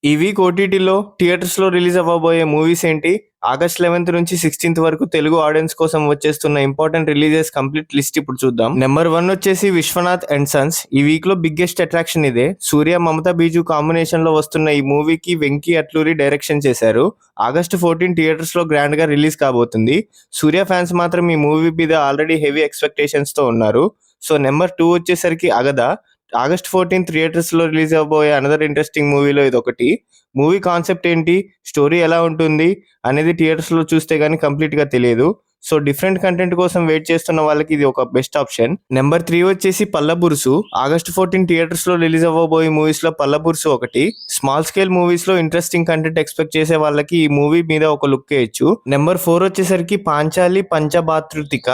ఈ వీక్ ఓటీటీలో థియేటర్స్‌లో రిలీజ్ అవ్వబోయే మూవీస్ ఏంటి? ఆగస్ట్ 11 నుంచి 16 వరకు తెలుగు ఆడియన్స్ కోసం వచ్చేస్తున్న ఇంపార్టెంట్ రిలీజెస్ కంప్లీట్ లిస్ట్ ఇప్పుడు చూద్దాం. నెంబర్ 1 వచ్చేసి 'విశ్వనాథ్ అండ్ సన్స్'. ఈ వీక్ లో బిగ్గెస్ట్ అట్రాక్షన్ ఇదే. సూర్య, మమతా బీజు కాంబినేషన్ లో వస్తున్న ఈ మూవీకి వెంకీ అట్లూరి డైరెక్షన్ చేశారు. ఆగస్ట్ 14 థియేటర్స్ లో గ్రాండ్ గా రిలీజ్ కాబోతుంది. సూర్య ఫ్యాన్స్ మాత్రం ఈ మూవీ మీద ఆల్రెడీ హెవీ ఎక్స్పెక్టేషన్స్ తో ఉన్నారు. సో నెంబర్ 2 వచ్చేసరికి 'అగద'. ఆగస్ట్ 14 థియేటర్స్ లో రిలీజ్ అవబోయే అనదర్ ఇంట్రెస్టింగ్ మూవీలో ఇదొకటి. మూవీ కాన్సెప్ట్ ఏంటి, స్టోరీ ఎలా ఉంటుంది అనేది థియేటర్స్ లో చూస్తే గానీ కంప్లీట్ గా తెలియదు. సో డిఫరెంట్ కంటెంట్ కోసం వెయిట్ చేస్తున్న వాళ్ళకి ఇది ఒక బెస్ట్ ఆప్షన్. నెంబర్ 3 వచ్చేసి 'పల్లబురుసు'. ఆగస్ట్ 14 థియేటర్స్ లో రిలీజ్ అవ్వబోయే మూవీస్ లో 'పల్లబురుసు' ఒకటి. స్మాల్ స్కేల్ మూవీస్ లో ఇంట్రెస్టింగ్ కంటెంట్ ఎక్స్పెక్ట్ చేసే వాళ్ళకి ఈ మూవీ మీద ఒక లుక్ వేయచ్చు. నెంబర్ 4 వచ్చేసరికి 'పాంచాలి పంచభాతృతిక'.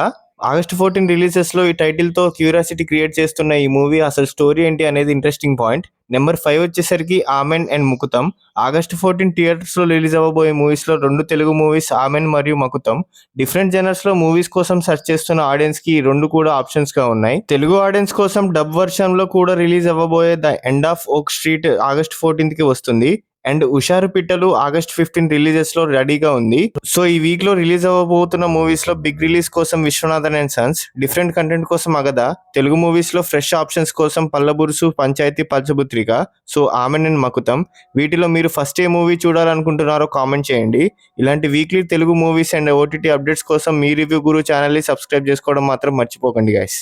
ఆగస్ట్ 14 రిలీజెస్ లో ఈ టైటిల్ తో క్యూరియాసిటీ క్రియేట్ చేస్తున్న ఈ మూవీ అసలు స్టోరీ ఏంటి అనేది ఇంట్రెస్టింగ్ పాయింట్. నెంబర్ 5 వచ్చేసరికి 'ఆమెన్ అండ్ ముకుతం'. ఆగస్ట్ 14 థియేటర్స్ లో రిలీజ్ అవ్వబోయే మూవీస్ లో 2 తెలుగు మూవీస్ 'ఆమెన్' మరియు 'మకుతం'. డిఫరెంట్ జనర్స్ లో మూవీస్ కోసం సెర్చ్ చేస్తున్న ఆడియన్స్ కి ఈ 2 కూడా ఆప్షన్స్ గా ఉన్నాయి. తెలుగు ఆడియన్స్ కోసం డబ్ వర్షన్ లో కూడా రిలీజ్ అవ్వబోయే 'ద ఎండ్ ఆఫ్ ఓక్ స్ట్రీట్' ఆగస్ట్ 14 కి వస్తుంది. అండ్ 'హుషారు పిట్టలు' ఆగస్ట్ 15 రిలీజెస్ లో రెడీగా ఉంది. సో ఈ వీక్ లో రిలీజ్ అవ్వబోతున్న మూవీస్ లో బిగ్ రిలీజ్ కోసం 'Viswanathan and Sons', different content కోసం 'అగద', తెలుగు మూవీస్ లో ఫ్రెష్ ఆప్షన్స్ కోసం 'పల్లబురుసు', 'పంచాయతీ పంచభుత్రిక', సో 'ఆమెన్ అండ్ మకుతం'. వీటిలో మీరు ఫస్ట్ ఏ మూవీ చూడాలనుకుంటున్నారో కామెంట్ చేయండి. ఇలాంటి weekly Telugu movies and OTT updates కోసం మీ రివ్యూ గురు ఛానల్ ని సబ్స్క్రైబ్ చేసుకోవడం మాత్రం మర్చిపోకండి గైస్.